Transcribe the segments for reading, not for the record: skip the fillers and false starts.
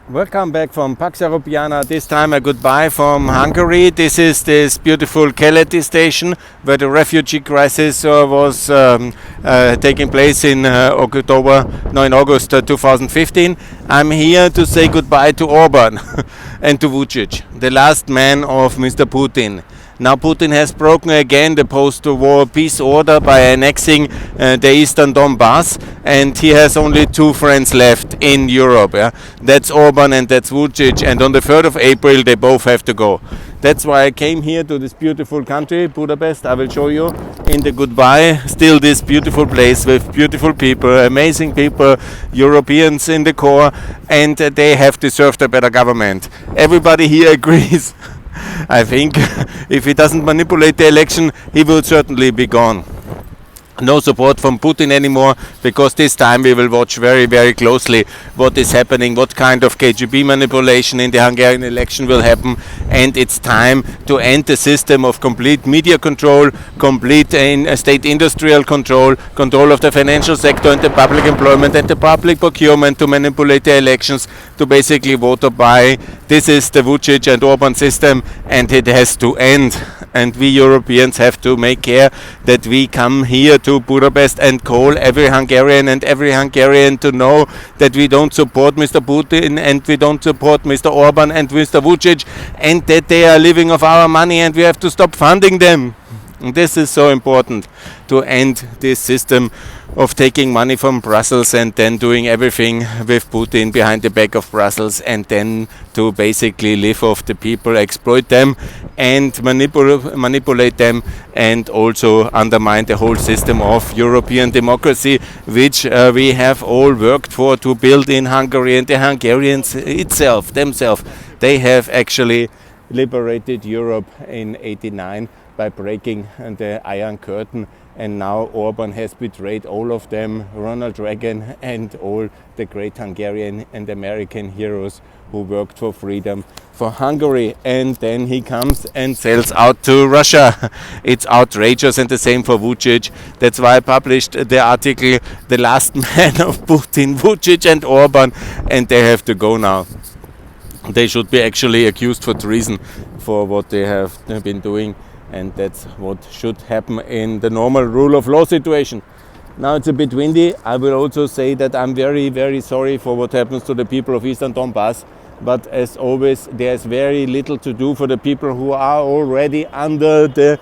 Welcome back from Pax Europiana. This time a goodbye from Hungary. This is this beautiful Keleti station where the refugee crisis was taking place in August 2015. I'm here to say goodbye to Orban and to Vucic, the last man of Mr. Putin. Now Putin has broken again the post-war peace order by annexing the eastern Donbass, and he has only two friends left in Europe. Yeah? That's Orban and that's Vucic, and on the 3rd of April they both have to go. That's why I came here to this beautiful country, Budapest. I will show you in the goodbye. Still this beautiful place with beautiful people, amazing people, Europeans in the core, and they have deserved a better government. Everybody here agrees. I think if he doesn't manipulate the election, he will certainly be gone. No support from Putin anymore, because this time we will watch very, very closely what is happening, what kind of KGB manipulation in the Hungarian election will happen, and it's time to end the system of complete media control, complete state industrial control, control of the financial sector and the public employment and the public procurement to manipulate the elections, to basically vote or buy. This is the Vucic and Orban system, and it has to end. And we Europeans have to make care that we come here to Budapest and call every Hungarian to know that we don't support Mr. Putin and we don't support Mr. Orban and Mr. Vucic, and that they are living off our money and we have to stop funding them. And this is so important, to end this system of taking money from Brussels and then doing everything with Putin behind the back of Brussels, and then to basically live off the people, exploit them and manipulate them, and also undermine the whole system of European democracy, which we have all worked for to build in Hungary. And the Hungarians themselves, they have actually liberated Europe in '89 by breaking the Iron Curtain, and now Orban has betrayed all of them, Ronald Reagan and all the great Hungarian and American heroes who worked for freedom for Hungary, and then he comes and sells out to Russia. It's outrageous, and the same for Vucic. That's why I published the article, The Last Man of Putin, Vucic and Orban, and they have to go now. They should be actually accused for treason for what they have been doing, and that's what should happen in the normal rule of law situation. Now it's a bit windy. I will also say that I'm very, very sorry for what happens to the people of Eastern Donbass, but as always there's very little to do for the people who are already under the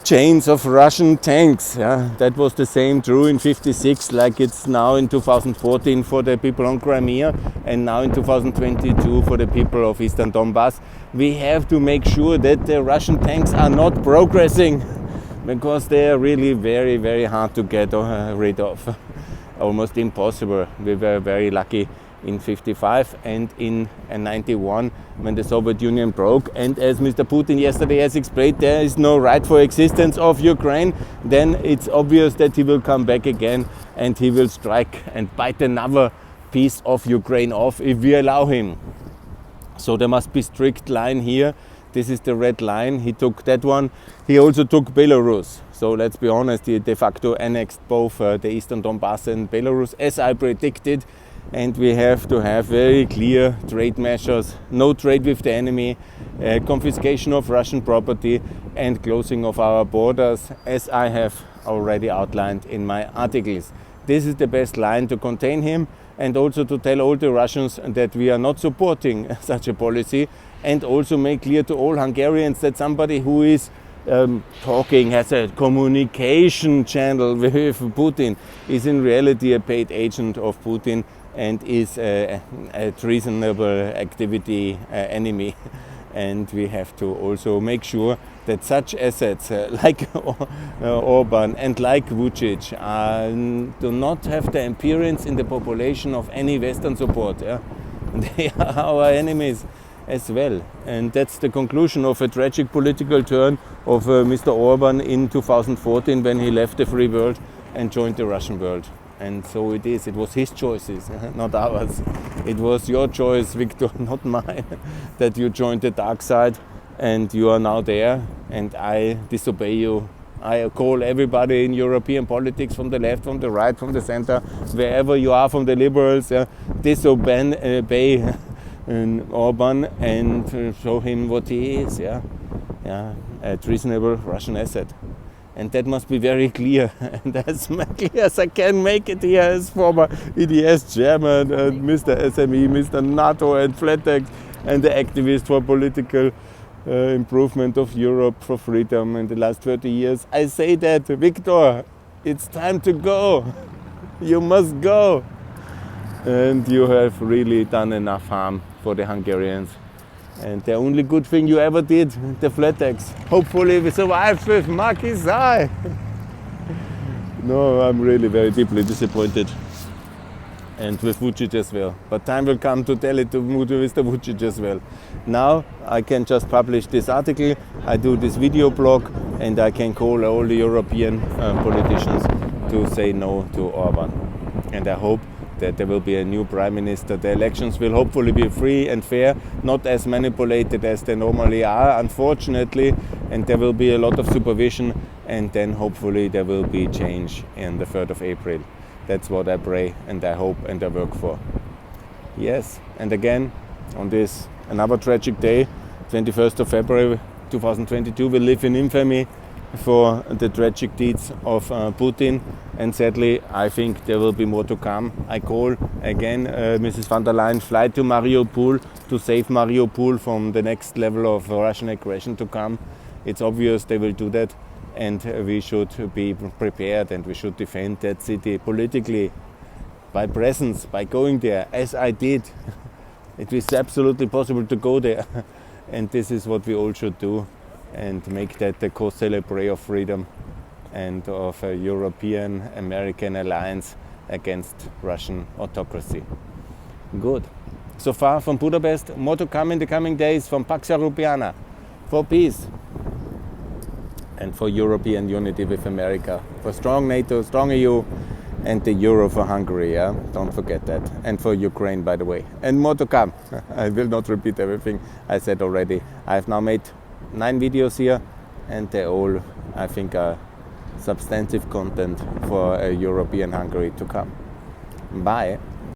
chains of Russian tanks. Yeah? That was the same true in '56, like it's now in 2014 for the people on Crimea, and now in 2022 for the people of Eastern Donbass. We have to make sure that the Russian tanks are not progressing, because they are really very, very hard to get rid of. Almost impossible. We were very lucky in '55 and in '91 when the Soviet Union broke, and as Mr. Putin yesterday has explained, there is no right for existence of Ukraine. Then it's obvious that he will come back again and he will strike and bite another piece of Ukraine off if we allow him. So there must be strict line here. This is the red line. He took that one. He also took Belarus. So let's be honest, he de facto annexed both the Eastern Donbass and Belarus, as I predicted. And we have to have very clear trade measures, no trade with the enemy, confiscation of Russian property, and closing of our borders, as I have already outlined in my articles. This is the best line to contain him, and also to tell all the Russians that we are not supporting such a policy, and also make clear to all Hungarians that somebody who is talking, has a communication channel with Putin, is in reality a paid agent of Putin and is a treasonable activity enemy. And we have to also make sure that such assets like Orban and like Vucic do not have the appearance in the population of any Western support. Yeah? They are our enemies as well. And that's the conclusion of a tragic political turn of Mr. Orban in 2014, when he left the free world and joined the Russian world. And so it is. It was his choices, not ours. It was your choice, Victor, not mine, that you joined the dark side, and you are now there, and I disobey you. I call everybody in European politics, from the left, from the right, from the center, wherever you are, from the liberals, disobey in Orban and show him what he is, yeah, a reasonable Russian asset. And that must be very clear, and as clear as I can make it here as former EDS chairman and Mr. SME, Mr. NATO and Flatex, and the activist for political improvement of Europe for freedom in the last 30 years. I say that, Viktor, it's time to go. You must go. And you have really done enough harm for the Hungarians. And the only good thing you ever did, the Flatex. Hopefully we survive with Macky Sall. No, I'm really very deeply disappointed. And with Vucic as well. But time will come to tell it to Mr. Vucic as well. Now I can just publish this article, I do this video blog, and I can call all the European politicians to say no to Orban. And I hope that there will be a new prime minister. The elections will hopefully be free and fair, not as manipulated as they normally are, unfortunately, and there will be a lot of supervision, and then hopefully there will be change in the 3rd of April. That's what I pray and I hope and I work for. Yes, and again, on this another tragic day, 21st of February 2022, we live in infamy for the tragic deeds of Putin, and sadly I think there will be more to come. I call again Mrs. van der Leyen, fly to Mariupol to save Mariupol from the next level of Russian aggression to come. It's obvious they will do that, and we should be prepared, and we should defend that city politically by presence, by going there, as I did. It is absolutely possible to go there, and this is what we all should do, and make that the cause célèbre of freedom and of a European-American alliance against Russian autocracy. Good. So far from Budapest, more to come in the coming days from Pax Europiana, for peace and for European unity with America, for strong NATO, strong EU, and the euro for Hungary, yeah? Don't forget that. And for Ukraine, by the way. And more to come. I will not repeat everything I said already. I have now made 9 videos here, and they all, I think, are substantive content for a European Hungary to come. Bye.